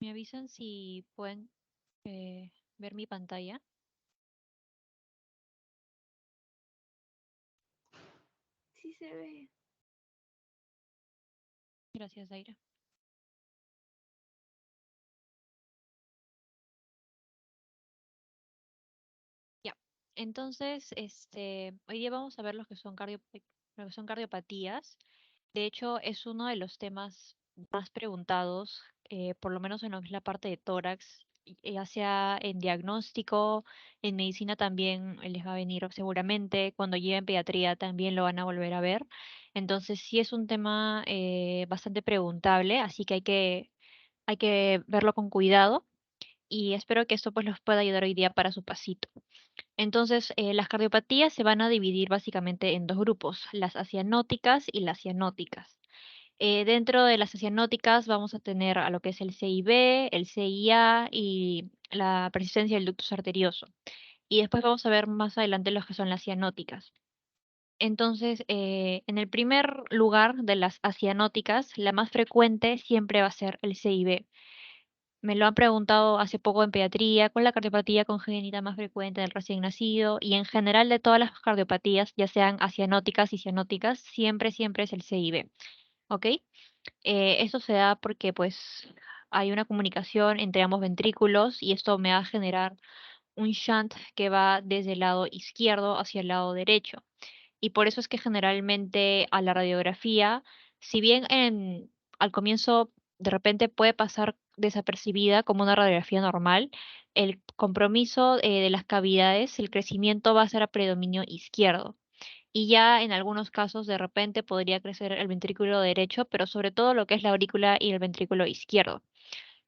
¿Me avisan si pueden ver mi pantalla? Sí se ve. Gracias, Daira. Ya. Entonces, hoy día vamos a ver los que son lo que son cardiopatías. De hecho, es uno de los temas más preguntados, por lo menos en lo que es la parte de tórax, ya sea en diagnóstico, en medicina también les va a venir seguramente, cuando lleven pediatría también lo van a volver a ver. Entonces, sí es un tema bastante preguntable, así que hay que verlo con cuidado y espero que esto pues los pueda ayudar hoy día para su pasito. Entonces, las cardiopatías se van a dividir básicamente en dos grupos, las acianóticas y las cianóticas. Dentro de las cianóticas vamos a tener a lo que es el CIB, el CIA y la persistencia del ductus arterioso. Y después vamos a ver más adelante los que son las cianóticas. Entonces, en el primer lugar de las acianóticas, la más frecuente siempre va a ser el CIB. Me lo han preguntado hace poco en pediatría, ¿cuál es la cardiopatía congénita más frecuente del recién nacido? Y en general de todas las cardiopatías, ya sean acianóticas y cianóticas, siempre es el CIB. ¿Ok? Esto se da porque pues hay una comunicación entre ambos ventrículos y esto me va a generar un shunt que va desde el lado izquierdo hacia el lado derecho. Y por eso es que generalmente a la radiografía, si bien al comienzo de repente puede pasar desapercibida como una radiografía normal, el compromiso de las cavidades, el crecimiento va a ser a predominio izquierdo. Y ya en algunos casos de repente podría crecer el ventrículo derecho, pero sobre todo lo que es la aurícula y el ventrículo izquierdo.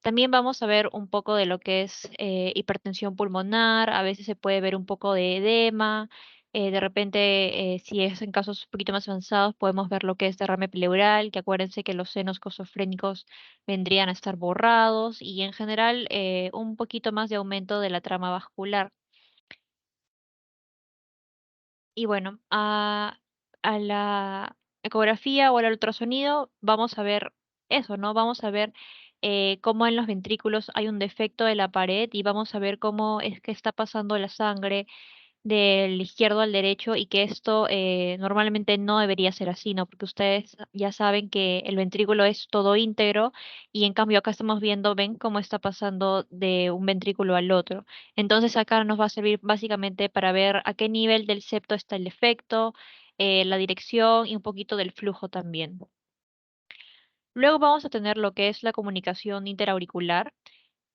También vamos a ver un poco de lo que es hipertensión pulmonar, a veces se puede ver un poco de edema, de repente si es en casos un poquito más avanzados podemos ver lo que es derrame pleural, que acuérdense que los senos cosofrénicos vendrían a estar borrados y en general un poquito más de aumento de la trama vascular. Y bueno, a la ecografía o al ultrasonido vamos a ver eso, ¿no? Vamos a ver cómo en los ventrículos hay un defecto de la pared y vamos a ver cómo es que está pasando la sangre del izquierdo al derecho y que esto normalmente no debería ser así, ¿no? Porque ustedes ya saben que el ventrículo es todo íntegro y en cambio acá estamos viendo, ven cómo está pasando de un ventrículo al otro. Entonces acá nos va a servir básicamente para ver a qué nivel del septo está el defecto, la dirección y un poquito del flujo también. Luego vamos a tener lo que es la comunicación interauricular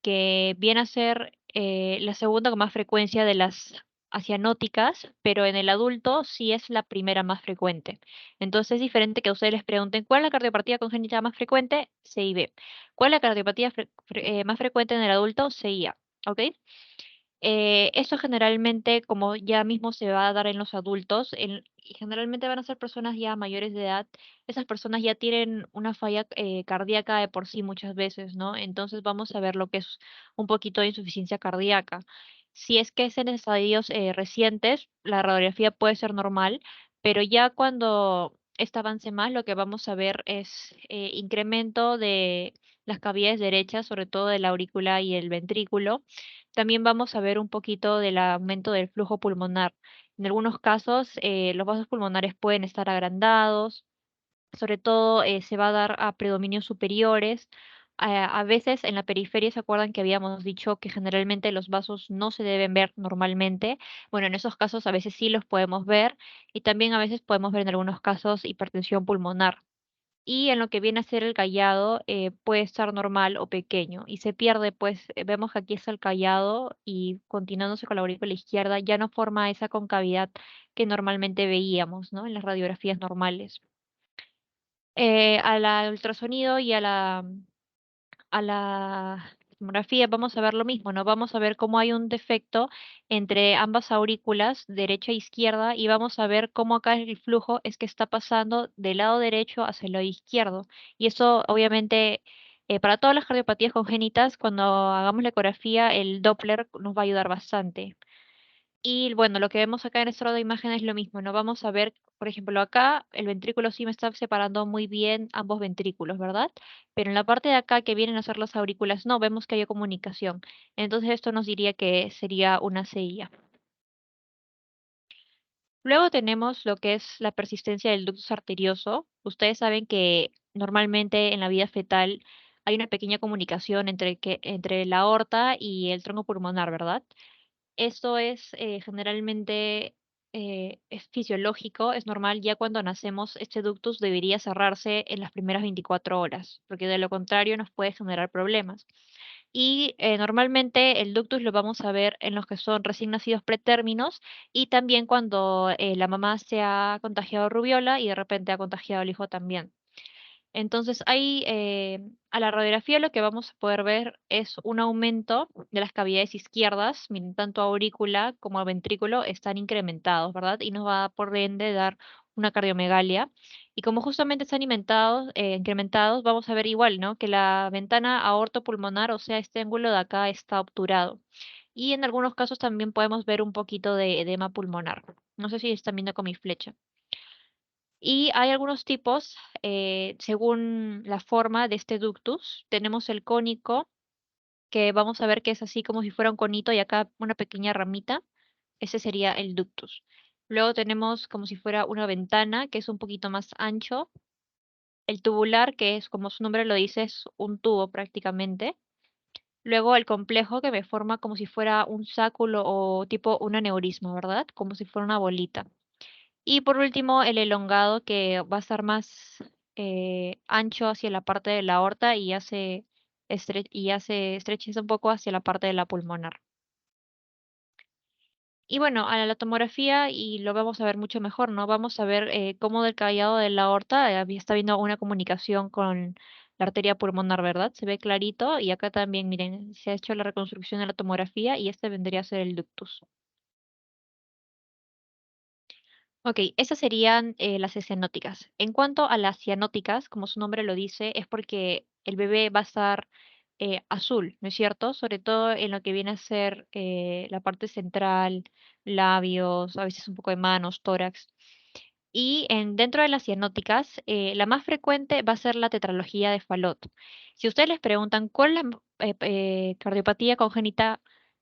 que viene a ser la segunda con más frecuencia de las acianóticas, pero en el adulto sí es la primera más frecuente. Entonces es diferente que a ustedes les pregunten cuál es la cardiopatía congénita más frecuente, CIB. ¿Cuál es la cardiopatía más frecuente en el adulto? CIA. ¿Ok? Esto generalmente, como ya mismo se va a dar en los adultos, y generalmente van a ser personas ya mayores de edad, esas personas ya tienen una falla cardíaca de por sí muchas veces, ¿no? Entonces vamos a ver lo que es un poquito de insuficiencia cardíaca. Si es que es en estadios recientes, la radiografía puede ser normal, pero ya cuando esta avance más, lo que vamos a ver es incremento de las cavidades derechas, sobre todo de la aurícula y el ventrículo. También vamos a ver un poquito del aumento del flujo pulmonar. En algunos casos, los vasos pulmonares pueden estar agrandados, sobre todo se va a dar a predominios superiores. A veces en la periferia, ¿se acuerdan que habíamos dicho que generalmente los vasos no se deben ver normalmente? Bueno, en esos casos a veces sí los podemos ver y también a veces podemos ver en algunos casos hipertensión pulmonar. Y en lo que viene a ser el callado puede estar normal o pequeño y se pierde, pues vemos que aquí está el callado y continuándose con la aurícula izquierda ya no forma esa concavidad que normalmente veíamos, ¿no? En las radiografías normales. A la ultrasonido y a la tomografía vamos a ver lo mismo, ¿no? Vamos a ver cómo hay un defecto entre ambas aurículas, derecha e izquierda, y vamos a ver cómo acá el flujo es que está pasando del lado derecho hacia el lado izquierdo. Y eso, obviamente, para todas las cardiopatías congénitas, cuando hagamos la ecografía, el Doppler nos va a ayudar bastante. Y bueno, lo que vemos acá en este lado de imagen es lo mismo, ¿no? Vamos a ver por ejemplo, acá el ventrículo sí me está separando muy bien ambos ventrículos, ¿verdad? Pero en la parte de acá que vienen a ser las aurículas, no, vemos que hay comunicación. Entonces esto nos diría que sería una CIA. Luego tenemos lo que es la persistencia del ductus arterioso. Ustedes saben que normalmente en la vida fetal hay una pequeña comunicación entre la aorta y el tronco pulmonar, ¿verdad? Esto es generalmente es fisiológico, es normal, ya cuando nacemos este ductus debería cerrarse en las primeras 24 horas, porque de lo contrario nos puede generar problemas. Y normalmente el ductus lo vamos a ver en los que son recién nacidos pretérminos y también cuando la mamá se ha contagiado rubiola y de repente ha contagiado al hijo también. Entonces, ahí a la radiografía lo que vamos a poder ver es un aumento de las cavidades izquierdas, miren, tanto aurícula como ventrículo están incrementados, ¿verdad? Y nos va por ende dar una cardiomegalia. Y como justamente están incrementados, vamos a ver igual, ¿no? Que la ventana aortopulmonar, o sea, este ángulo de acá está obturado. Y en algunos casos también podemos ver un poquito de edema pulmonar. No sé si están viendo con mi flecha. Y hay algunos tipos, según la forma de este ductus. Tenemos el cónico, que vamos a ver que es así como si fuera un conito y acá una pequeña ramita. Ese sería el ductus. Luego tenemos como si fuera una ventana, que es un poquito más ancho. El tubular, que es como su nombre lo dice, es un tubo prácticamente. Luego el complejo, que me forma como si fuera un sáculo o tipo un aneurisma, ¿verdad? Como si fuera una bolita. Y por último, el elongado que va a estar más ancho hacia la parte de la aorta y hace estrechez un poco hacia la parte de la pulmonar. Y bueno, a la tomografía, y lo vamos a ver mucho mejor, ¿no? Vamos a ver cómo del callado de la aorta está habiendo una comunicación con la arteria pulmonar, ¿verdad? Se ve clarito y acá también, miren, se ha hecho la reconstrucción de la tomografía y este vendría a ser el ductus. Ok, esas serían las cianóticas. En cuanto a las cianóticas, como su nombre lo dice, es porque el bebé va a estar azul, ¿no es cierto? Sobre todo en lo que viene a ser la parte central, labios, a veces un poco de manos, tórax. Y dentro de las cianóticas, la más frecuente va a ser la tetralogía de Fallot. Si ustedes les preguntan cuál es la cardiopatía congénita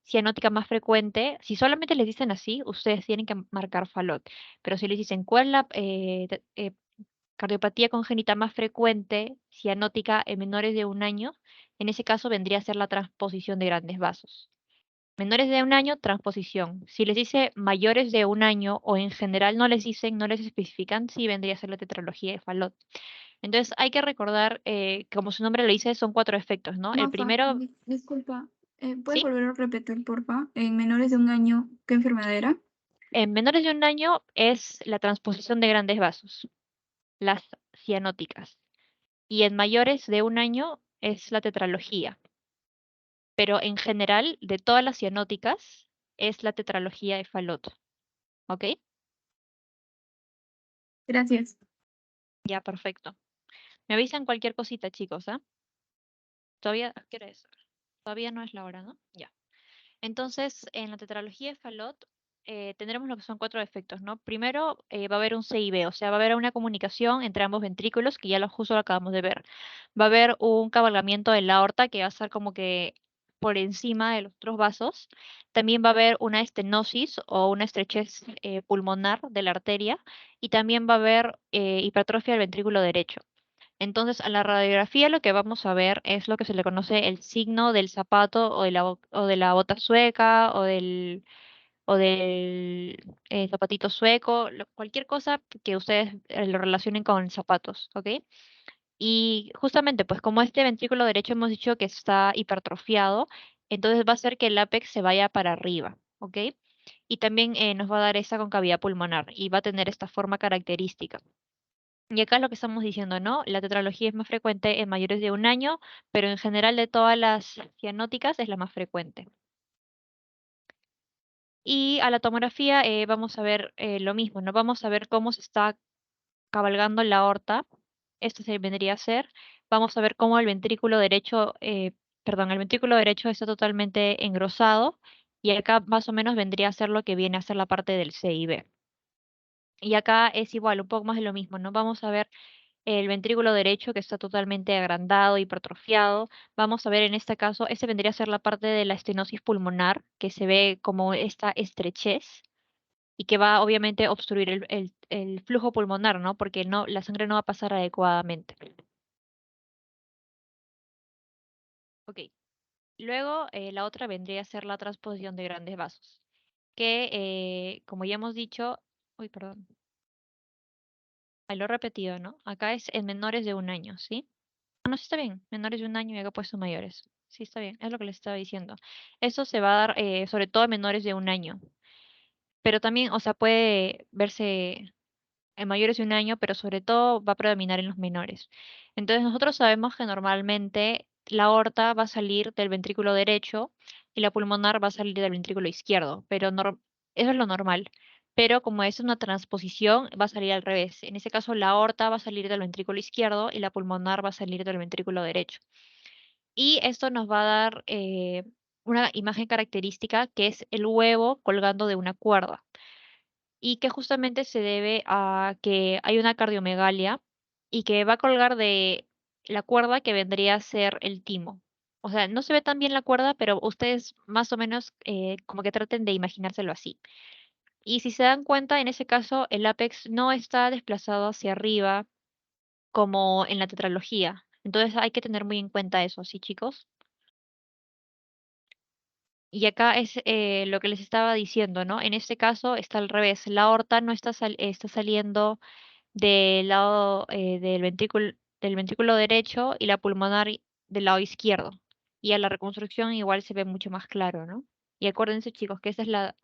cianótica más frecuente, si solamente les dicen así, ustedes tienen que marcar Fallot. Pero si les dicen cuál es la cardiopatía congénita más frecuente cianótica en menores de un año, en ese caso vendría a ser la transposición de grandes vasos. Menores de un año, transposición. Si les dice mayores de un año o en general no les dicen, no les especifican, sí vendría a ser la tetralogía de Fallot. Entonces hay que recordar, como su nombre lo dice, son cuatro efectos, ¿no? El Mafa, primero, disculpa, ¿puedes sí, volver a repetir, porfa? En menores de un año, ¿qué enfermedad era? en menores de un año es la transposición de grandes vasos, las cianóticas. Y en mayores de un año es la tetralogía. Pero en general, de todas las cianóticas, es la tetralogía de Fallot. ¿Ok? Gracias. Ya, perfecto. Me avisan cualquier cosita, chicos, ¿ah? Todavía, ¿qué hora es? Todavía no es la hora, ¿no? Ya. Entonces, en la tetralogía de Fallot tendremos lo que son cuatro efectos, ¿no? Primero, va a haber un CIB, o sea, va a haber una comunicación entre ambos ventrículos, que ya lo justo lo acabamos de ver. Va a haber un cabalgamiento de la aorta que va a estar como que por encima de los otros vasos. También va a haber una estenosis o una estrechez pulmonar de la arteria. Y también va a haber hipertrofia del ventrículo derecho. Entonces, a la radiografía lo que vamos a ver es lo que se le conoce el signo del zapato o de la bota sueca o del zapatito sueco, cualquier cosa que ustedes lo relacionen con zapatos, ¿ok? Y justamente, pues como este ventrículo derecho hemos dicho que está hipertrofiado, entonces va a hacer que el ápex se vaya para arriba, ¿ok? Y también nos va a dar esa concavidad pulmonar y va a tener esta forma característica. Y acá es lo que estamos diciendo, ¿no? La tetralogía es más frecuente en mayores de un año, pero en general de todas las cianóticas es la más frecuente. Y a la tomografía vamos a ver lo mismo, ¿no? Vamos a ver cómo se está cabalgando la aorta. Esto se vendría a ser. Vamos a ver cómo el ventrículo derecho está totalmente engrosado. Y acá más o menos vendría a ser lo que viene a ser la parte del CIB. Y acá es igual, un poco más de lo mismo, ¿no? Vamos a ver el ventrículo derecho que está totalmente agrandado, hipertrofiado. Vamos a ver en este caso, este vendría a ser la parte de la estenosis pulmonar, que se ve como esta estrechez y que va obviamente a obstruir el flujo pulmonar, ¿no? Porque no, la sangre no va a pasar adecuadamente. Ok. Luego, la otra vendría a ser la transposición de grandes vasos, que como ya hemos dicho, uy, perdón, ahí lo he repetido, ¿no? Acá es en menores de un año, ¿sí? Ah, no, sí está bien, menores de un año y acá he puesto mayores. Sí, está bien, es lo que les estaba diciendo. Eso se va a dar sobre todo en menores de un año, pero también, o sea, puede verse en mayores de un año, pero sobre todo va a predominar en los menores. Entonces nosotros sabemos que normalmente la aorta va a salir del ventrículo derecho y la pulmonar va a salir del ventrículo izquierdo, pero eso es lo normal. Pero como es una transposición, va a salir al revés. En ese caso, la aorta va a salir del ventrículo izquierdo y la pulmonar va a salir del ventrículo derecho. Y esto nos va a dar una imagen característica que es el huevo colgando de una cuerda y que justamente se debe a que hay una cardiomegalia y que va a colgar de la cuerda que vendría a ser el timo. O sea, no se ve tan bien la cuerda, pero ustedes más o menos como que traten de imaginárselo así. Y si se dan cuenta, en ese caso el ápex no está desplazado hacia arriba como en la tetralogía. Entonces hay que tener muy en cuenta eso, ¿sí, chicos? Y acá es lo que les estaba diciendo, ¿no? En este caso está al revés. La aorta no está, está saliendo del lado del ventrículo derecho y la pulmonar del lado izquierdo. Y a la reconstrucción igual se ve mucho más claro, ¿no? Y acuérdense, chicos, que esa es la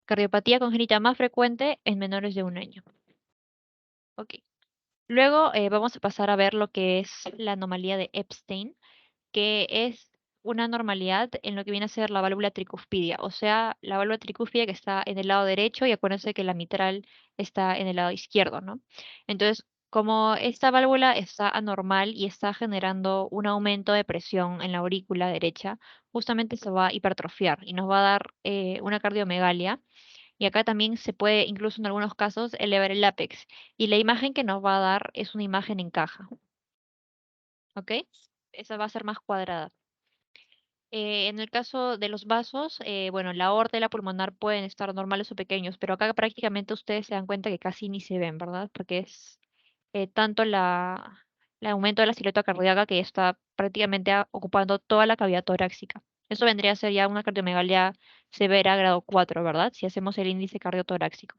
cardiopatía congénita más frecuente en menores de un año. Ok. Luego vamos a pasar a ver lo que es la anomalía de Epstein, que es una normalidad en lo que viene a ser la válvula tricuspidia, o sea, la válvula tricúspide que está en el lado derecho y acuérdense que la mitral está en el lado izquierdo, ¿no? Entonces, como esta válvula está anormal y está generando un aumento de presión en la aurícula derecha, justamente se va a hipertrofiar y nos va a dar una cardiomegalia. Y acá también se puede, incluso en algunos casos, elevar el ápex. Y la imagen que nos va a dar es una imagen en caja, ¿ok? Esa va a ser más cuadrada. En el caso de los vasos, bueno, la aorta y la pulmonar pueden estar normales o pequeños, pero acá prácticamente ustedes se dan cuenta que casi ni se ven, ¿verdad? Porque es tanto el aumento de la silueta cardíaca que está prácticamente ocupando toda la cavidad torácica. Eso vendría a ser ya una cardiomegalia severa, grado 4, ¿verdad? Si hacemos el índice cardiotorácico.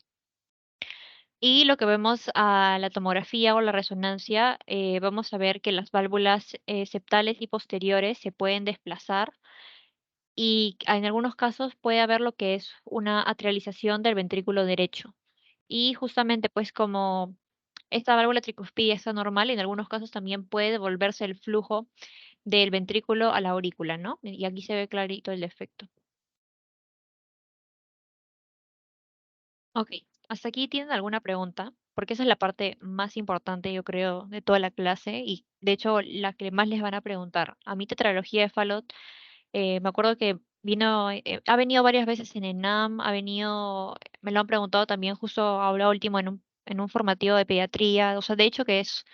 Y lo que vemos a la tomografía o la resonancia, vamos a ver que las válvulas septales y posteriores se pueden desplazar y en algunos casos puede haber lo que es una atrialización del ventrículo derecho. Y justamente pues como esta válvula tricuspidia está normal, en algunos casos también puede devolverse el flujo del ventrículo a la aurícula, ¿no? Y aquí se ve clarito el efecto. Ok, ¿hasta aquí tienen alguna pregunta? Porque esa es la parte más importante, yo creo, de toda la clase y de hecho la que más les van a preguntar. A mí tetralogía de Fallot, me acuerdo que ha venido varias veces en ENAM, ha venido, me lo han preguntado también justo ahora último en un formativo de pediatría, o sea, de hecho que es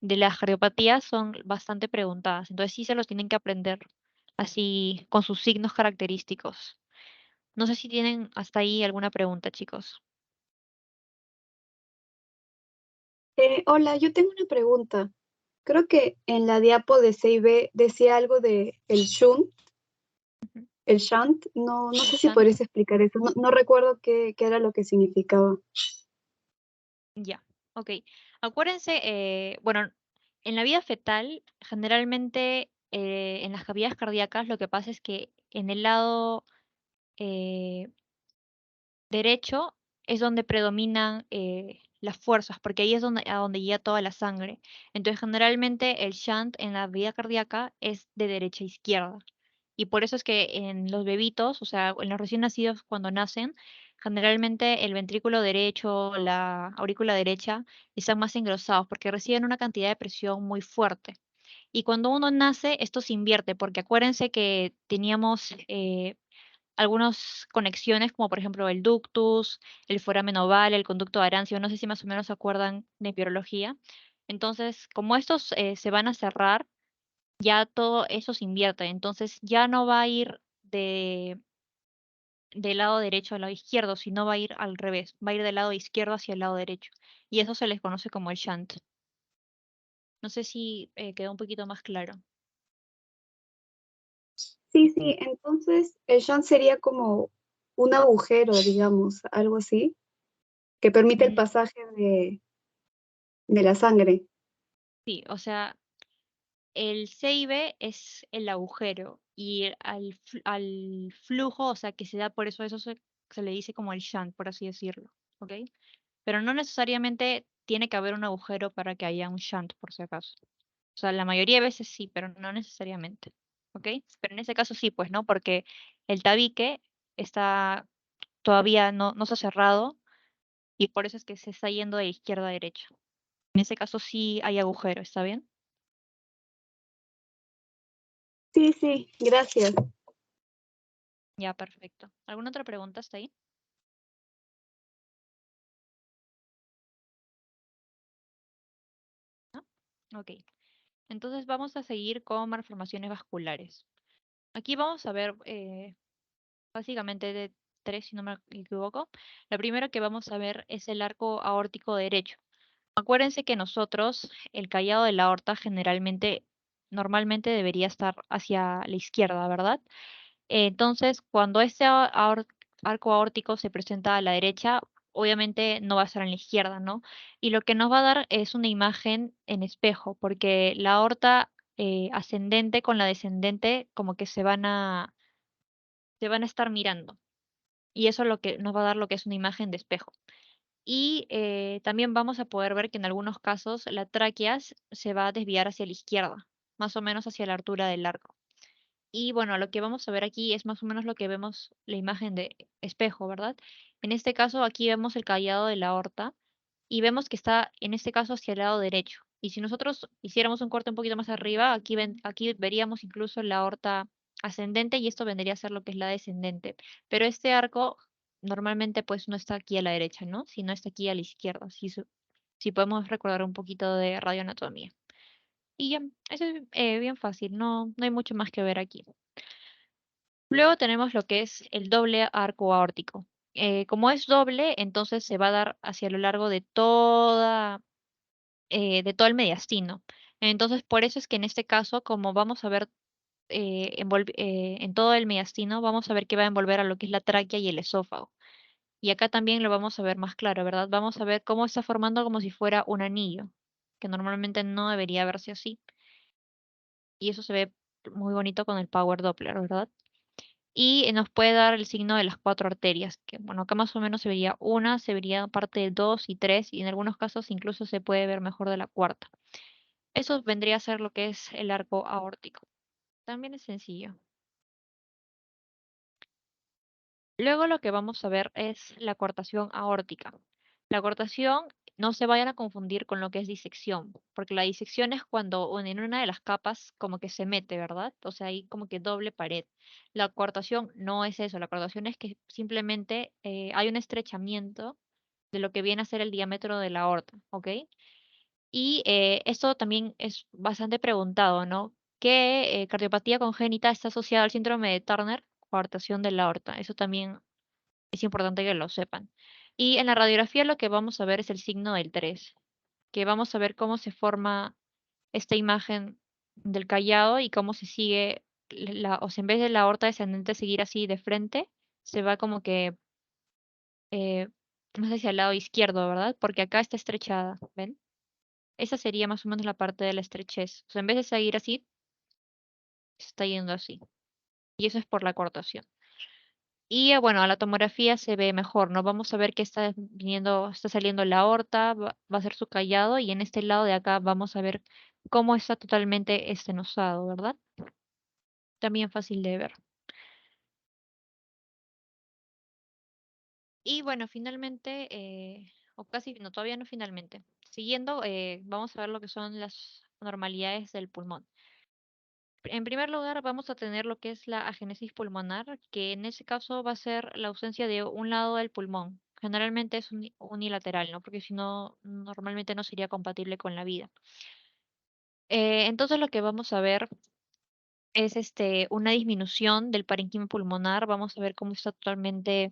de las cardiopatías son bastante preguntadas, entonces sí se los tienen que aprender así con sus signos característicos. No sé si tienen hasta ahí alguna pregunta, chicos. Hola, yo tengo una pregunta. Creo que en la diapo de CIB decía algo de Ujú. el shunt. No, no El sé si shunt. podrías explicar eso. No, no recuerdo qué era lo que significaba. Ya, ok. Acuérdense, bueno, en la vida fetal, generalmente en las cavidades cardíacas lo que pasa es que en el lado eh, derecho es donde predominan las fuerzas, porque ahí es donde, a donde llega toda la sangre. Entonces, generalmente el shunt en la vida cardíaca es de derecha a izquierda. Y por eso es que en los bebitos, o sea, en los recién nacidos cuando nacen, generalmente el ventrículo derecho, la aurícula derecha, están más engrosados porque reciben una cantidad de presión muy fuerte. Y cuando uno nace, esto se invierte, porque acuérdense que teníamos algunas conexiones, como por ejemplo el ductus, el foramen oval, el conducto de Arancio, no sé si más o menos se acuerdan de biología. Entonces, como estos se van a cerrar, ya todo eso se invierte, entonces ya no va a ir del lado derecho al lado izquierdo, sino va a ir al revés, va a ir del lado izquierdo hacia el lado derecho. Y eso se les conoce como el shunt. No sé si quedó un poquito más claro. Sí, sí, entonces el shunt sería como un agujero, digamos, algo así, que permite el Mm, pasaje de la sangre. sí, o sea, el CIB es el agujero y al flujo, o sea, que se da por eso, se le dice como el shunt, por así decirlo, ¿ok? Pero no necesariamente tiene que haber un agujero para que haya un shunt, por si acaso. O sea, la mayoría de veces sí, pero no necesariamente, ¿ok? Pero en ese caso sí, pues, ¿no? Porque el tabique está todavía no se ha cerrado y por eso es que se está yendo de izquierda a derecha. En ese caso sí hay agujero, ¿está bien? Sí, sí, gracias. Ya, perfecto. ¿Alguna otra pregunta hasta ahí? ¿No? Ok. Entonces vamos a seguir con malformaciones vasculares. Aquí vamos a ver básicamente de tres, si no me equivoco. La primera que vamos a ver es el arco aórtico derecho. Acuérdense que nosotros, el callado de la aorta normalmente debería estar hacia la izquierda, ¿verdad? Entonces, cuando este arco aórtico se presenta a la derecha, obviamente no va a estar en la izquierda, ¿no? Y lo que nos va a dar es una imagen en espejo, porque la aorta ascendente con la descendente como que se van a estar mirando. Y eso es lo que nos va a dar lo que es una imagen de espejo. Y también vamos a poder ver que en algunos casos la tráquea se va a desviar hacia la izquierda, más o menos hacia la altura del arco. Y bueno, lo que vamos a ver aquí es más o menos lo que vemos la imagen de espejo, ¿verdad? En este caso, aquí vemos el callado de la aorta y vemos que está en este caso hacia el lado derecho. Y si nosotros hiciéramos un corte un poquito más arriba, aquí veríamos incluso la aorta ascendente y esto vendría a ser lo que es la descendente. Pero este arco normalmente pues no está aquí a la derecha, ¿no? Sino está aquí a la izquierda, si podemos recordar un poquito de radioanatomía. Y ya, eso es bien fácil, no hay mucho más que ver aquí. Luego tenemos lo que es el doble arco aórtico. Como es doble, entonces se va a dar hacia lo largo de todo el mediastino. Entonces, por eso es que en este caso, como vamos a ver en todo el mediastino, vamos a ver que va a envolver a lo que es la tráquea y el esófago. Y acá también lo vamos a ver más claro, ¿verdad? Vamos a ver cómo está formando como si fuera un anillo, que normalmente no debería verse así. Y eso se ve muy bonito con el Power Doppler, ¿verdad? Y nos puede dar el signo de las cuatro arterias, que bueno, acá más o menos se vería parte de dos y tres, y en algunos casos incluso se puede ver mejor de la cuarta. Eso vendría a ser lo que es el arco aórtico. También es sencillo. Luego lo que vamos a ver es la cortación aórtica. La cortación no se vayan a confundir con lo que es disección, porque la disección es cuando en una de las capas como que se mete, ¿verdad? O sea, hay como que doble pared. La cortación no es eso, la cortación es que simplemente hay un estrechamiento de lo que viene a ser el diámetro de la aorta, ¿ok? Y esto también es bastante preguntado, ¿no? ¿Qué cardiopatía congénita está asociada al síndrome de Turner? Coartación de la aorta. Eso también es importante que lo sepan. Y en la radiografía lo que vamos a ver es el signo del 3, que vamos a ver cómo se forma esta imagen del callado y cómo se sigue, o sea, en vez de la aorta descendente seguir así de frente, se va como que eh, más hacia el lado izquierdo, ¿verdad? Porque acá está estrechada, ¿ven? Esa sería más o menos la parte de la estrechez. O sea, en vez de seguir así, se está yendo así. Y eso es por la cortación. Y bueno, a la tomografía se ve mejor, ¿no? Vamos a ver que está saliendo la aorta, va a ser su callado, y en este lado de acá vamos a ver cómo está totalmente estenosado, ¿verdad? También fácil de ver. Y bueno, finalmente, o casi, no, todavía no finalmente. Siguiendo, vamos a ver lo que son las normalidades del pulmón. En primer lugar, vamos a tener lo que es la agénesis pulmonar, que en ese caso va a ser la ausencia de un lado del pulmón. Generalmente es unilateral, ¿no? Porque si no, normalmente no sería compatible con la vida. Entonces lo que vamos a ver es una disminución del parénquima pulmonar. Vamos a ver cómo está totalmente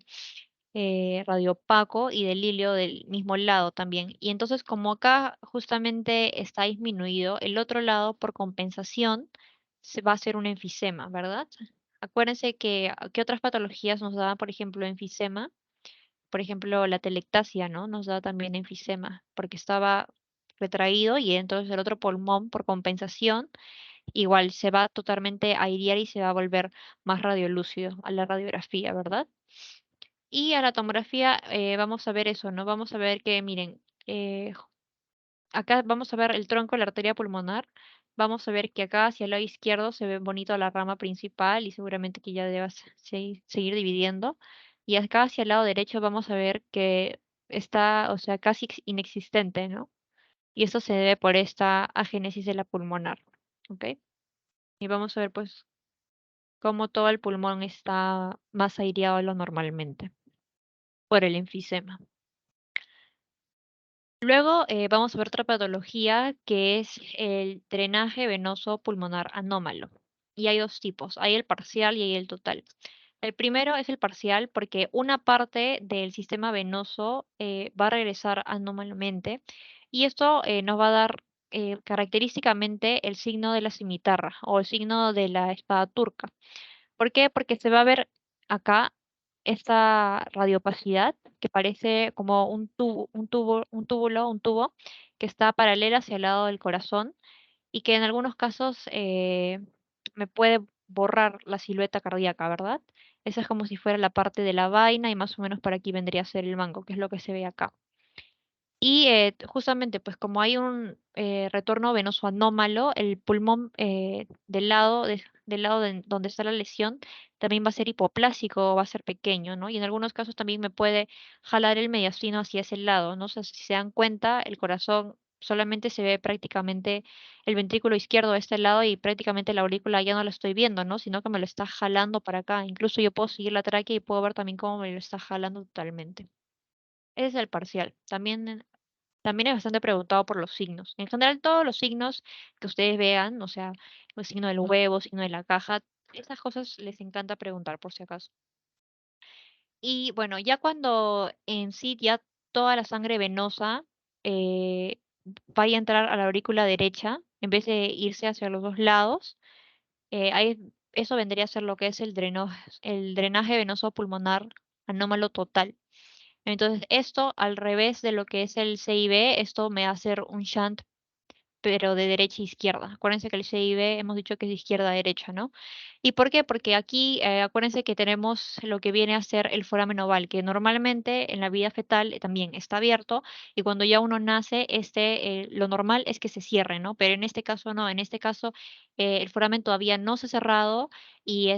radiopaco y del hilio del mismo lado también. Y entonces como acá justamente está disminuido, el otro lado por compensación se va a hacer un enfisema, ¿verdad? Acuérdense que qué otras patologías nos da, por ejemplo, enfisema. Por ejemplo, la telectasia, ¿no? Nos da también enfisema porque estaba retraído y entonces el otro pulmón por compensación igual se va totalmente a airear y se va a volver más radiolúcido a la radiografía, ¿verdad? Y a la tomografía vamos a ver eso, ¿no? Vamos a ver que, miren, acá vamos a ver el tronco de la arteria pulmonar. Vamos a ver que acá hacia el lado izquierdo se ve bonito la rama principal y seguramente que ya debas seguir dividiendo. Y acá hacia el lado derecho vamos a ver que está, o sea, casi inexistente, ¿no? Y esto se debe por esta agénesis de la pulmonar, ¿ok? Y vamos a ver pues cómo todo el pulmón está más aireado de lo normalmente por el enfisema. Luego vamos a ver otra patología que es el drenaje venoso pulmonar anómalo. Y hay dos tipos, hay el parcial y hay el total. El primero es el parcial porque una parte del sistema venoso va a regresar anómalamente y esto nos va a dar característicamente el signo de la cimitarra o el signo de la espada turca. ¿Por qué? Porque se va a ver acá esta radiopacidad que parece como un tubo que está paralela hacia el lado del corazón y que en algunos casos me puede borrar la silueta cardíaca, ¿verdad? Esa es como si fuera la parte de la vaina y más o menos por aquí vendría a ser el mango, que es lo que se ve acá. Y justamente, pues como hay un retorno venoso anómalo, el pulmón del lado donde está la lesión también va a ser hipoplásico o va a ser pequeño, ¿no? Y en algunos casos también me puede jalar el mediastino hacia ese lado, ¿no? O sea, si se dan cuenta, el corazón solamente se ve prácticamente el ventrículo izquierdo de este lado y prácticamente la aurícula ya no la estoy viendo, ¿no? Sino que me lo está jalando para acá. Incluso yo puedo seguir la tráquea y puedo ver también cómo me lo está jalando totalmente. Ese es el parcial. También es bastante preguntado por los signos. En general, todos los signos que ustedes vean, o sea, el signo del huevo, signo de la caja, esas cosas les encanta preguntar por si acaso. Y bueno, ya cuando en sí ya toda la sangre venosa eh, vaya a entrar a la aurícula derecha, en vez de irse hacia los dos lados, eso vendría a ser lo que es el drenaje venoso pulmonar anómalo total. Entonces, esto al revés de lo que es el CIB, esto me va a hacer un shunt pero de derecha a izquierda. Acuérdense que el CIB hemos dicho que es de izquierda a derecha, ¿no? ¿Y por qué? Porque aquí, acuérdense que tenemos lo que viene a ser el foramen oval, que normalmente en la vida fetal también está abierto y cuando ya uno nace, lo normal es que se cierre, ¿no? Pero en este caso no, en este caso el foramen todavía no se ha cerrado y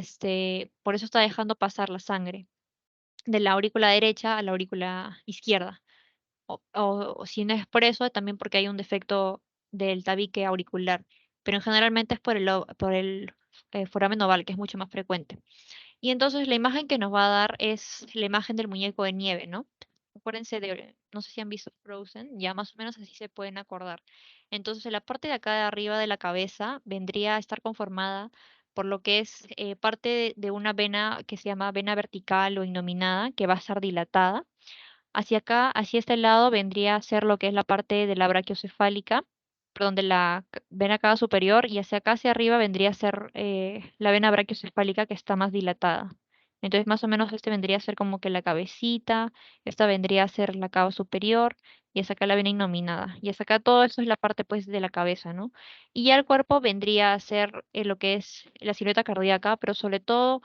por eso está dejando pasar la sangre de la aurícula derecha a la aurícula izquierda o si no es por eso, también porque hay un defecto del tabique auricular, pero generalmente es por el foramen oval, que es mucho más frecuente. Y entonces la imagen que nos va a dar es la imagen del muñeco de nieve, ¿no? Acuérdense no sé si han visto Frozen, ya más o menos así se pueden acordar. Entonces, la parte de acá de arriba de la cabeza vendría a estar conformada por lo que es parte de una vena que se llama vena vertical o innominada, que va a estar dilatada. Hacia acá, hacia este lado, vendría a ser lo que es la parte de la brachiocefálica, perdón, de la vena cava superior, y hacia acá, hacia arriba, vendría a ser la vena brachiocefálica que está más dilatada. Entonces, más o menos, este vendría a ser como que la cabecita, esta vendría a ser la cava superior, y hacia acá la vena innominada. Y hacia acá todo eso es la parte, pues, de la cabeza, ¿no? Y ya el cuerpo vendría a ser lo que es la silueta cardíaca, pero sobre todo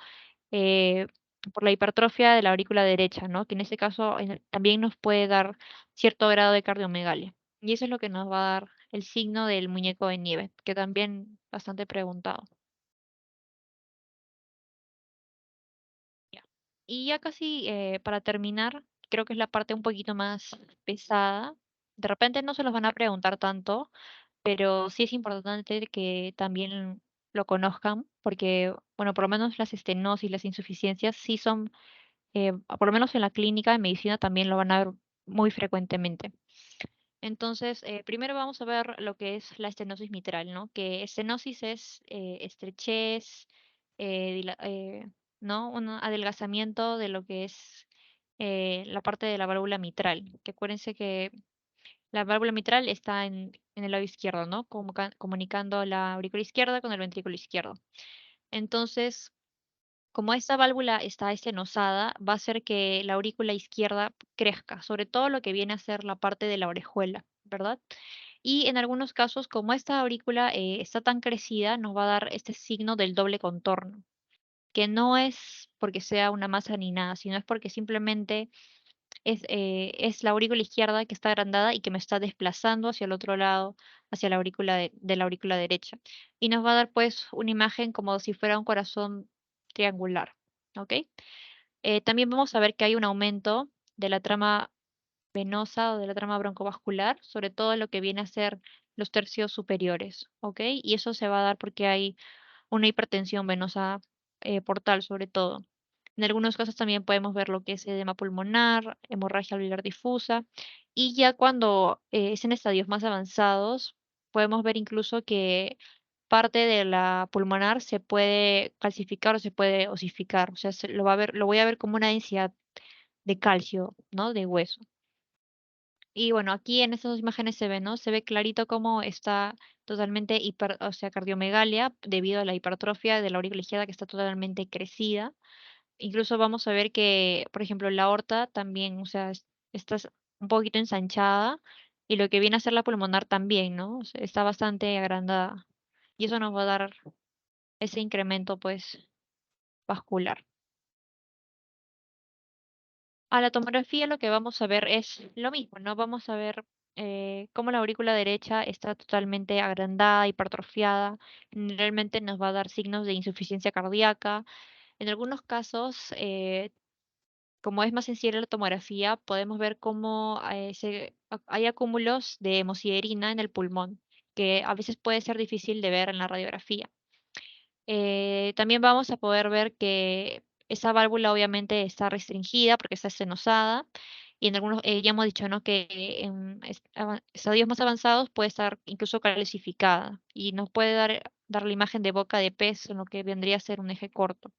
eh, por la hipertrofia de la aurícula derecha, ¿no? Que en este caso también nos puede dar cierto grado de cardiomegalia. Y eso es lo que nos va a dar el signo del muñeco de nieve, que también bastante preguntado. Ya. Y ya casi para terminar, creo que es la parte un poquito más pesada. De repente no se los van a preguntar tanto, pero sí es importante que también lo conozcan, porque, bueno, por lo menos las estenosis, las insuficiencias sí son, por lo menos en la clínica, en medicina también lo van a ver muy frecuentemente. Entonces, primero vamos a ver lo que es la estenosis mitral, ¿no? Que estenosis es estrechez, ¿no? Un adelgazamiento de lo que es la parte de la válvula mitral. Que acuérdense que la válvula mitral está en el lado izquierdo, ¿no? Comunicando la aurícula izquierda con el ventrículo izquierdo. Entonces, como esta válvula está estenosada, va a hacer que la aurícula izquierda crezca, sobre todo lo que viene a ser la parte de la orejuela, ¿verdad? Y en algunos casos, como esta aurícula está tan crecida, nos va a dar este signo del doble contorno, que no es porque sea una masa ni nada, sino es porque simplemente es la aurícula izquierda que está agrandada y que me está desplazando hacia el otro lado, hacia la aurícula de la aurícula derecha. Y nos va a dar pues una imagen como si fuera un corazón triangular, ¿ok? También vamos a ver que hay un aumento de la trama venosa o de la trama broncovascular, sobre todo lo que viene a ser los tercios superiores, ¿ok? Y eso se va a dar porque hay una hipertensión venosa portal sobre todo. En algunos casos también podemos ver lo que es edema pulmonar, hemorragia alveolar difusa, y ya cuando es en estadios más avanzados, podemos ver incluso que parte de la pulmonar se puede calcificar o se puede osificar, o sea, lo voy a ver como una densidad de calcio, ¿no? De hueso. Y bueno, aquí en estas dos imágenes se ve, ¿no? Se ve clarito cómo está totalmente o sea, cardiomegalia debido a la hipertrofia de la aurícula izquierda que está totalmente crecida. Incluso vamos a ver que, por ejemplo, la aorta también, o sea, está un poquito ensanchada y lo que viene a ser la pulmonar también, ¿no? O sea, está bastante agrandada. Y eso nos va a dar ese incremento, pues, vascular. A la tomografía lo que vamos a ver es lo mismo, ¿no? Vamos a ver cómo la aurícula derecha está totalmente agrandada, hipertrofiada. Generalmente nos va a dar signos de insuficiencia cardíaca. En algunos casos, como es más sencilla la tomografía, podemos ver cómo hay acúmulos de hemosiderina en el pulmón, que a veces puede ser difícil de ver en la radiografía. También vamos a poder ver que esa válvula obviamente está restringida porque está estenosada y en algunos, ya hemos dicho, ¿no? Que en estadios más avanzados puede estar incluso calcificada y nos puede dar la imagen de boca de pez en lo que vendría a ser un eje corto.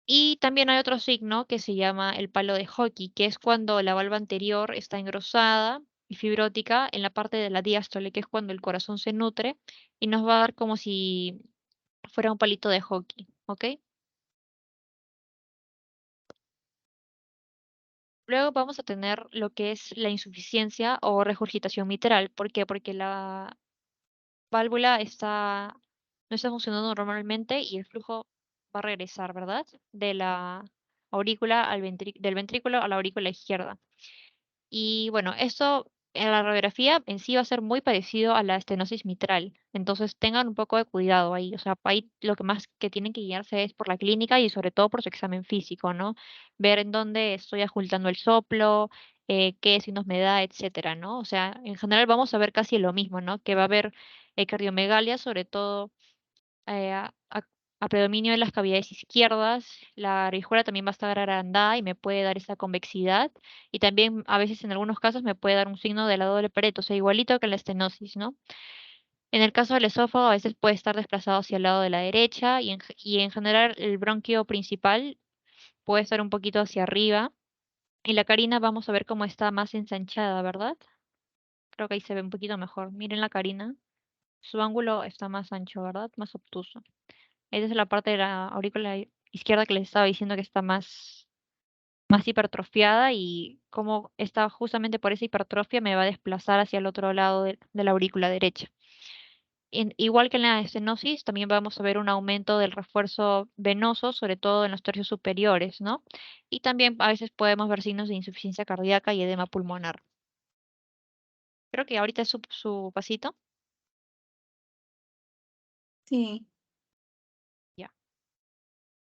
Y también hay otro signo que se llama el palo de hockey, que es cuando la valva anterior está engrosada y fibrótica en la parte de la diástole, que es cuando el corazón se nutre y nos va a dar como si fuera un palito de hockey, ¿ok? Luego vamos a tener lo que es la insuficiencia o regurgitación mitral. ¿Por qué? Porque la válvula no está funcionando normalmente y el flujo va a regresar, ¿verdad? De la aurícula del ventrículo a la aurícula izquierda. Y bueno, esto en la radiografía en sí va a ser muy parecido a la estenosis mitral. Entonces tengan un poco de cuidado ahí. O sea, ahí lo que más que tienen que guiarse es por la clínica y sobre todo por su examen físico, ¿no? Ver en dónde estoy ocultando el soplo, qué signos me da, etcétera, ¿no? O sea, en general vamos a ver casi lo mismo, ¿no? Que va a haber cardiomegalia, sobre todo a predominio de las cavidades izquierdas, la orijuela también va a estar agrandada y me puede dar esa convexidad. Y también a veces en algunos casos me puede dar un signo de la doble pared, o sea, igualito que la estenosis, ¿no? En el caso del esófago, a veces puede estar desplazado hacia el lado de la derecha y en general el bronquio principal puede estar un poquito hacia arriba. Y la carina vamos a ver cómo está más ensanchada, ¿verdad? Creo que ahí se ve un poquito mejor. Miren la carina. Su ángulo está más ancho, ¿verdad? Más obtuso. Esa es la parte de la aurícula izquierda que les estaba diciendo que está más hipertrofiada y como está justamente por esa hipertrofia me va a desplazar hacia el otro lado de la aurícula derecha. Igual que en la estenosis, también vamos a ver un aumento del refuerzo venoso, sobre todo en los tercios superiores, ¿no? Y también a veces podemos ver signos de insuficiencia cardíaca y edema pulmonar. Creo que ahorita es su pasito. Sí, Ya.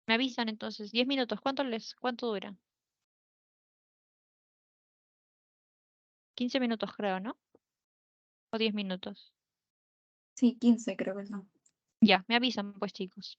Me avisan entonces, 10 minutos. ¿Cuánto dura? 15 minutos creo, ¿no? O 10 minutos. sí, 15 creo que son. Ya, me avisan pues chicos.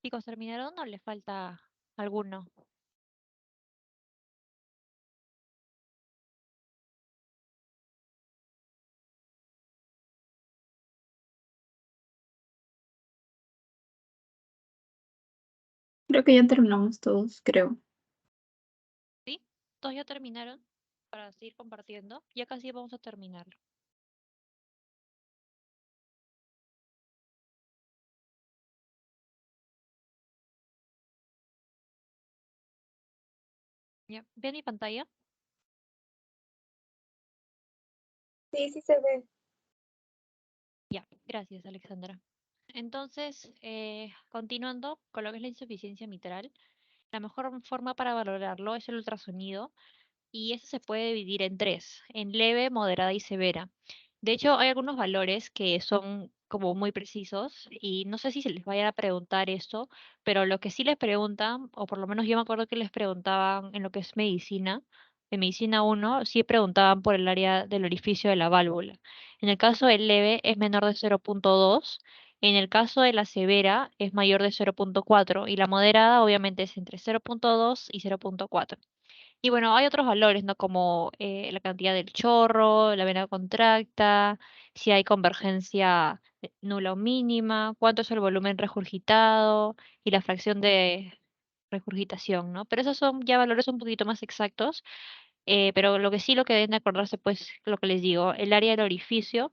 Chicos, ¿terminaron o les falta alguno? Creo que ya terminamos todos, creo. ¿Sí? ¿Todos ya terminaron? Para seguir compartiendo. Ya casi vamos a terminar. ¿Ya? ¿Ven mi pantalla? Sí, sí se ve. Ya, gracias, Alexandra. Entonces, continuando con lo que es la insuficiencia mitral, la mejor forma para valorarlo es el ultrasonido y eso se puede dividir en tres, en leve, moderada y severa. De hecho, hay algunos valores que son como muy precisos y no sé si se les vaya a preguntar esto, pero lo que sí les preguntan, o por lo menos yo me acuerdo que les preguntaban en lo que es medicina, en medicina uno sí preguntaban por el área del orificio de la válvula. En el caso del leve es menor de 0,2, en el caso de la severa es mayor de 0,4 y la moderada obviamente es entre 0,2 y 0,4. Y bueno, hay otros valores, ¿no? Como la cantidad del chorro, la vena contracta, si hay convergencia nula o mínima, cuánto es el volumen regurgitado y la fracción de regurgitación, ¿no? Pero esos son ya valores un poquito más exactos, pero lo que sí lo que deben de acordarse, pues, lo que les digo, el área del orificio.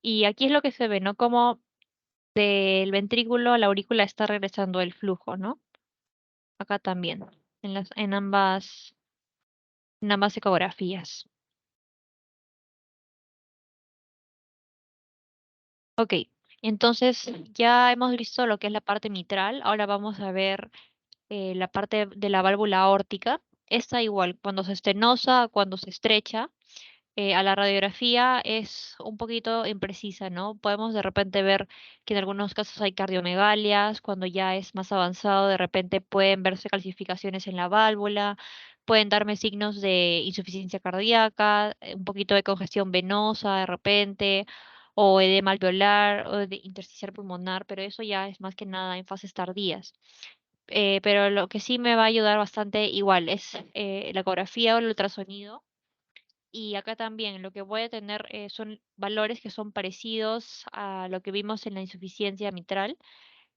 Y aquí es lo que se ve, ¿no? Como del ventrículo a la aurícula está regresando el flujo, ¿no? Acá también, en ambas ecografías. Ok, entonces ya hemos visto lo que es la parte mitral, ahora vamos a ver la parte de la válvula aórtica. Esta igual, cuando se estenosa, cuando se estrecha, a la radiografía es un poquito imprecisa, ¿no? Podemos de repente ver que en algunos casos hay cardiomegalias, cuando ya es más avanzado, de repente pueden verse calcificaciones en la válvula, pueden darme signos de insuficiencia cardíaca, un poquito de congestión venosa de repente, o edema alveolar, o de intersticial pulmonar, pero eso ya es más que nada en fases tardías. Pero lo que sí me va a ayudar bastante igual es la ecografía o el ultrasonido y acá también lo que voy a tener son valores que son parecidos a lo que vimos en la insuficiencia mitral,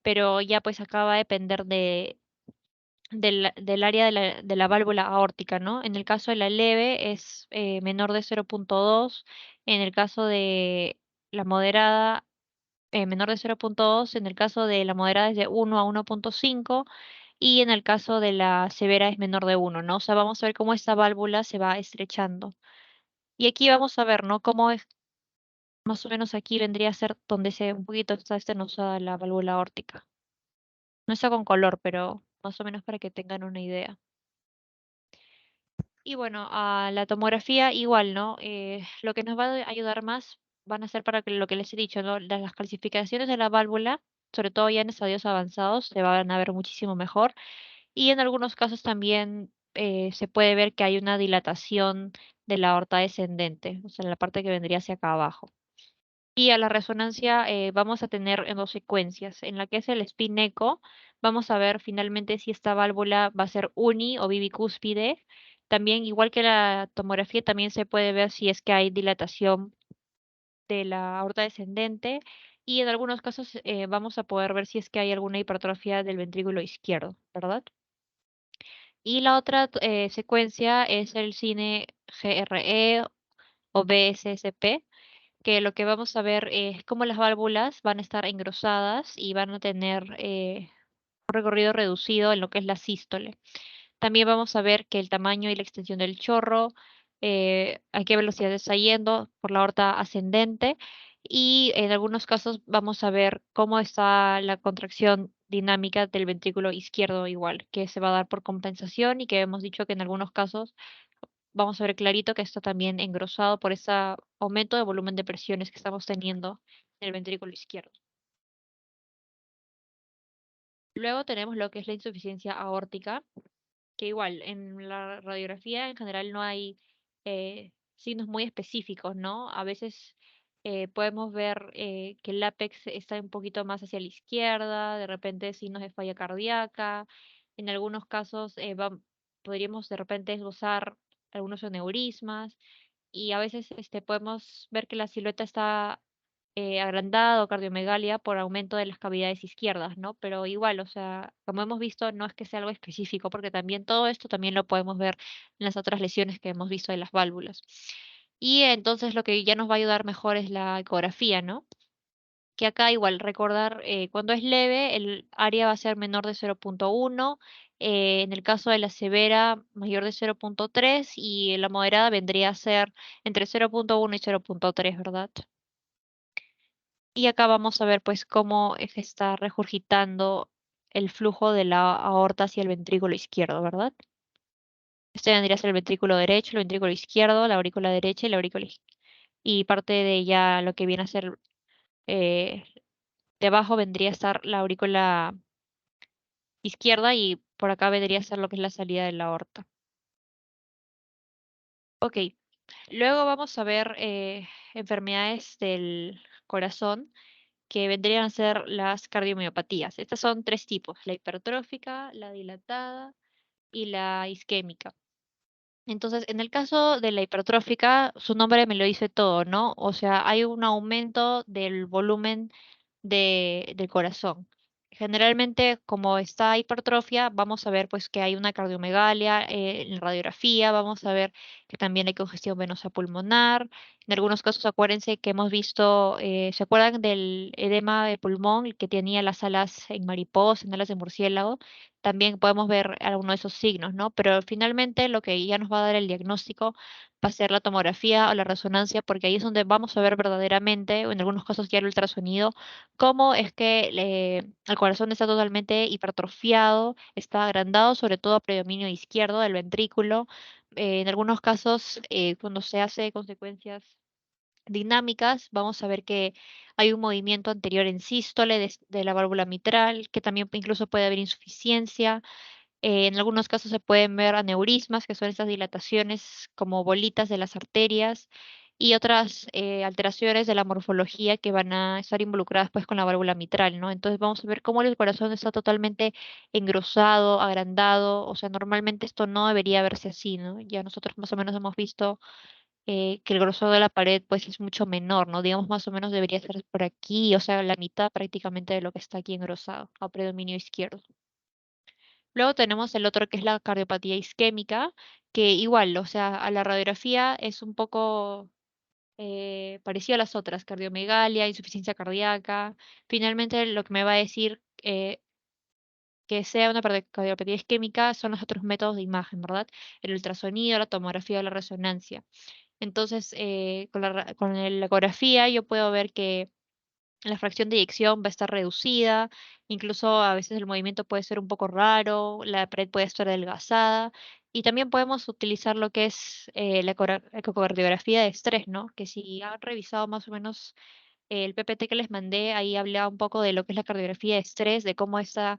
pero ya pues acá va a depender del área de la válvula aórtica, ¿no? En el caso de la leve es menor de 0,2, en el caso de la moderada menor de 0,2, en el caso de la moderada es de 1 a 1,5 y en el caso de la severa es menor de 1, ¿no? O sea, vamos a ver cómo esta válvula se va estrechando. Y aquí vamos a ver, ¿no? Cómo es, más o menos aquí vendría a ser donde se un poquito está estenosada la válvula aórtica. No está con color, pero más o menos para que tengan una idea. Y bueno, a la tomografía igual, ¿no? Lo que nos va a ayudar más van a ser para que lo que les he dicho, ¿no? Las calcificaciones de la válvula, sobre todo ya en estadios avanzados, se van a ver muchísimo mejor. Y en algunos casos también se puede ver que hay una dilatación de la aorta descendente, o sea, la parte que vendría hacia acá abajo. Y a la resonancia vamos a tener en dos secuencias. En la que es el spin echo, vamos a ver finalmente si esta válvula va a ser uni o bicúspide. También, igual que la tomografía, también se puede ver si es que hay dilatación de la aorta descendente. Y en algunos casos vamos a poder ver si es que hay alguna hipertrofia del ventrículo izquierdo, ¿verdad? Y la otra secuencia es el cine GRE o BSSP, que lo que vamos a ver es cómo las válvulas van a estar engrosadas y van a tener un recorrido reducido en lo que es la sístole. También vamos a ver que el tamaño y la extensión del chorro, a qué velocidad está yendo por la aorta ascendente y en algunos casos vamos a ver cómo está la contracción dinámica del ventrículo izquierdo igual, que se va a dar por compensación y que hemos dicho que en algunos casos vamos a ver clarito que está también engrosado por ese aumento de volumen de presiones que estamos teniendo en el ventrículo izquierdo. Luego tenemos lo que es la insuficiencia aórtica, que igual en la radiografía en general no hay signos muy específicos, ¿no? A veces podemos ver que el ápex está un poquito más hacia la izquierda, de repente signos de falla cardíaca. En algunos casos podríamos de repente esbozar algunos aneurismas y a veces podemos ver que la silueta está agrandada o cardiomegalia por aumento de las cavidades izquierdas, ¿no? Pero igual, o sea, como hemos visto, no es que sea algo específico, porque también todo esto también lo podemos ver en las otras lesiones que hemos visto de las válvulas. Y entonces lo que ya nos va a ayudar mejor es la ecografía, ¿no? Que acá igual recordar, cuando es leve, el área va a ser menor de 0,1, en el caso de la severa, mayor de 0,3 y la moderada vendría a ser entre 0,1 y 0,3, ¿verdad? Y acá vamos a ver pues cómo se está regurgitando el flujo de la aorta hacia el ventrículo izquierdo, ¿verdad? Este vendría a ser el ventrículo derecho, el ventrículo izquierdo, la aurícula derecha y la aurícula y parte de ya lo que viene a ser eh, debajo vendría a estar la aurícula izquierda y por acá vendría a ser lo que es la salida de la aorta. Ok, luego vamos a ver enfermedades del corazón que vendrían a ser las cardiomiopatías. Estas son tres tipos, la hipertrófica, la dilatada y la isquémica. Entonces, en el caso de la hipertrófica, su nombre me lo dice todo, ¿no? O sea, hay un aumento del volumen del corazón. Generalmente, como está hipertrofia, vamos a ver pues que hay una cardiomegalia en radiografía, vamos a ver que también hay congestión venosa pulmonar. En algunos casos, acuérdense que hemos visto, ¿se acuerdan del edema de pulmón el que tenía las alas en mariposa, en alas de murciélago? También podemos ver algunos de esos signos, ¿no? Pero finalmente lo que ya nos va a dar el diagnóstico va a ser la tomografía o la resonancia, porque ahí es donde vamos a ver verdaderamente, o en algunos casos ya el ultrasonido, cómo es que el corazón está totalmente hipertrofiado, está agrandado, sobre todo a predominio izquierdo del ventrículo. En algunos casos, cuando se hace consecuencias dinámicas, vamos a ver que hay un movimiento anterior en sístole de la válvula mitral, que también incluso puede haber insuficiencia. En algunos casos se pueden ver aneurismas, que son estas dilataciones como bolitas de las arterias, y otras alteraciones de la morfología que van a estar involucradas pues con la válvula mitral, ¿no? Entonces vamos a ver cómo el corazón está totalmente engrosado, agrandado, o sea, normalmente esto no debería verse así, ¿no? Ya nosotros más o menos hemos visto que el grosor de la pared pues es mucho menor, ¿no? Digamos más o menos debería ser por aquí, o sea, la mitad prácticamente de lo que está aquí engrosado, a predominio izquierdo. Luego tenemos el otro que es la cardiopatía isquémica, que igual, o sea, a la radiografía es un poco parecido a las otras, cardiomegalia, insuficiencia cardíaca. Finalmente, lo que me va a decir que sea una cardiopatía isquémica son los otros métodos de imagen, ¿verdad? El ultrasonido, la tomografía o la resonancia. Entonces, con la ecografía yo puedo ver que la fracción de eyección va a estar reducida, incluso a veces el movimiento puede ser un poco raro, la pared puede estar adelgazada y también podemos utilizar lo que es la ecocardiografía de estrés, ¿no? Que si han revisado más o menos el PPT que les mandé, ahí hablaba un poco de lo que es la cardiografía de estrés, de cómo esta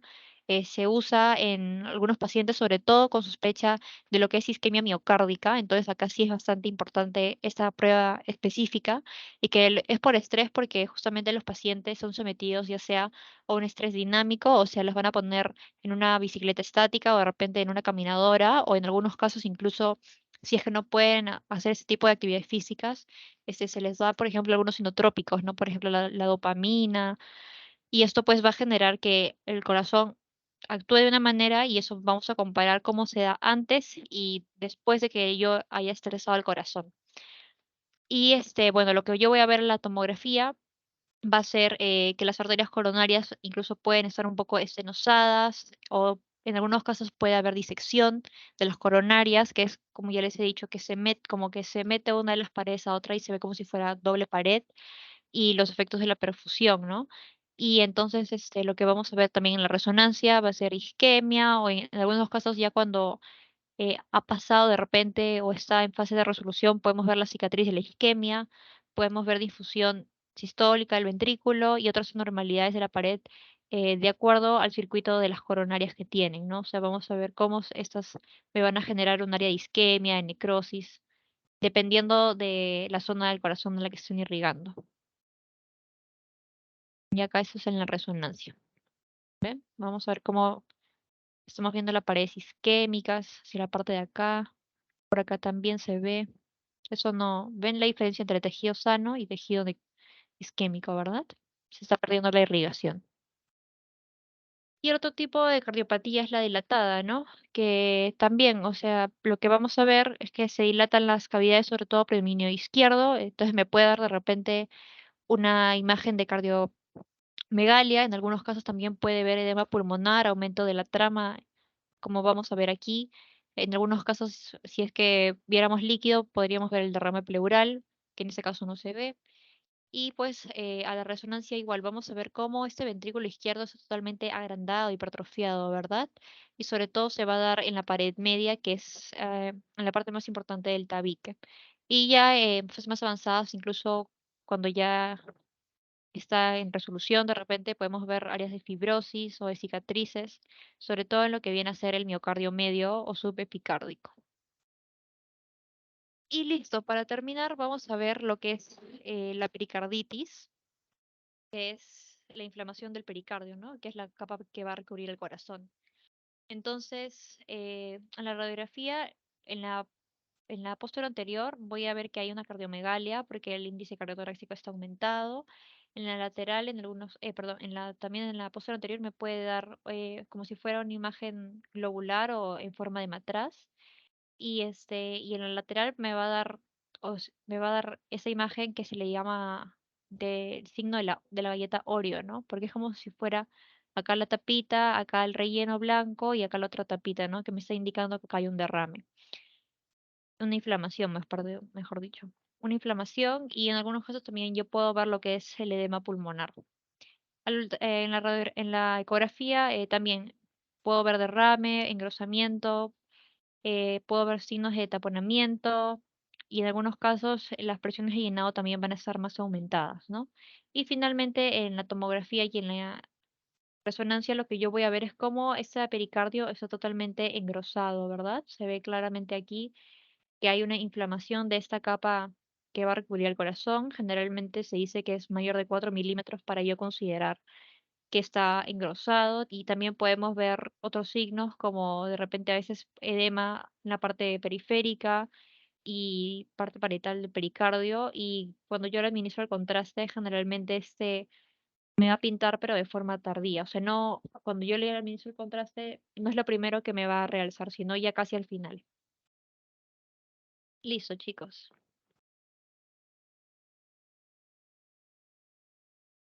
se usa en algunos pacientes, sobre todo con sospecha de lo que es isquemia miocárdica. Entonces acá sí es bastante importante esta prueba específica y que es por estrés porque justamente los pacientes son sometidos ya sea a un estrés dinámico, o sea, los van a poner en una bicicleta estática o de repente en una caminadora o en algunos casos incluso si es que no pueden hacer ese tipo de actividades físicas se les da, por ejemplo, algunos sinotrópicos, ¿no? Por ejemplo, la dopamina, y esto pues va a generar que el corazón actúe de una manera y eso vamos a comparar cómo se da antes y después de que yo haya estresado el corazón. Y bueno, lo que yo voy a ver en la tomografía va a ser que las arterias coronarias incluso pueden estar un poco estenosadas o en algunos casos puede haber disección de las coronarias, que es, como ya les he dicho, que como que se mete una de las paredes a otra y se ve como si fuera doble pared y los efectos de la perfusión, ¿no? Y entonces lo que vamos a ver también en la resonancia va a ser isquemia o en algunos casos ya cuando ha pasado de repente o está en fase de resolución, podemos ver la cicatriz de la isquemia, podemos ver difusión sistólica del ventrículo y otras anormalidades de la pared de acuerdo al circuito de las coronarias que tienen, ¿no? O sea, vamos a ver cómo estas me van a generar un área de isquemia, de necrosis, dependiendo de la zona del corazón en la que estén irrigando. Y acá eso es en la resonancia. ¿Ven? Vamos a ver cómo estamos viendo las paredes isquémicas, hacia la parte de acá. Por acá también se ve. Eso no. ¿Ven la diferencia entre tejido sano y tejido isquémico, verdad? Se está perdiendo la irrigación. Y el otro tipo de cardiopatía es la dilatada, ¿no? Que también, o sea, lo que vamos a ver es que se dilatan las cavidades, sobre todo predominio izquierdo, entonces me puede dar de repente una imagen de cardiomegalia, en algunos casos también puede ver edema pulmonar, aumento de la trama, como vamos a ver aquí. En algunos casos, si es que viéramos líquido, podríamos ver el derrame pleural, que en ese caso no se ve. Y pues a la resonancia igual vamos a ver cómo este ventrículo izquierdo es totalmente agrandado, hipertrofiado, ¿verdad? Y sobre todo se va a dar en la pared media, que es en la parte más importante del tabique. Y ya en fases más avanzadas, incluso cuando ya está en resolución, de repente podemos ver áreas de fibrosis o de cicatrices, sobre todo en lo que viene a ser el miocardio medio o subepicárdico. Y listo, para terminar vamos a ver lo que es la pericarditis, que es la inflamación del pericardio, ¿no? Que es la capa que va a recubrir el corazón. Entonces, en la radiografía, en la, en la postura anterior, voy a ver que hay una cardiomegalia porque el índice cardiotorácico está aumentado. En la lateral, en algunos, perdón, también en la postura anterior me puede dar como si fuera una imagen globular o en forma de matraz y en el lateral me va a dar, me va a dar esa imagen que se le llama del signo de la galleta Oreo, ¿no? Porque es como si fuera acá la tapita, acá el relleno blanco y acá la otra tapita, ¿no? Que me está indicando que acá hay un derrame, una inflamación, mejor dicho. Una inflamación y en algunos casos también yo puedo ver lo que es el edema pulmonar. En la ecografía también puedo ver derrame, engrosamiento, puedo ver signos de taponamiento y en algunos casos las presiones de llenado también van a estar más aumentadas, ¿no? Y finalmente en la tomografía y en la resonancia lo que yo voy a ver es cómo ese pericardio está totalmente engrosado, ¿verdad? Se ve claramente aquí que hay una inflamación de esta capa que va a recubrir el corazón. Generalmente se dice que es mayor de 4 milímetros para yo considerar que está engrosado y también podemos ver otros signos como de repente a veces edema en la parte periférica y parte parietal del pericardio y cuando yo le administro el contraste generalmente este me va a pintar pero de forma tardía, o sea, no, cuando yo le administro el contraste no es lo primero que me va a realzar, sino ya casi al final. Listo, chicos.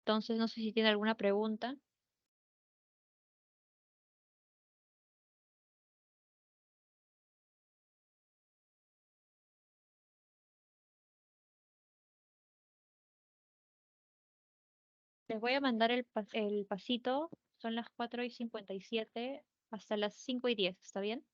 Entonces, no sé si tiene alguna pregunta. Les voy a mandar el pasito, son las 4:57 hasta las 5:10, ¿está bien?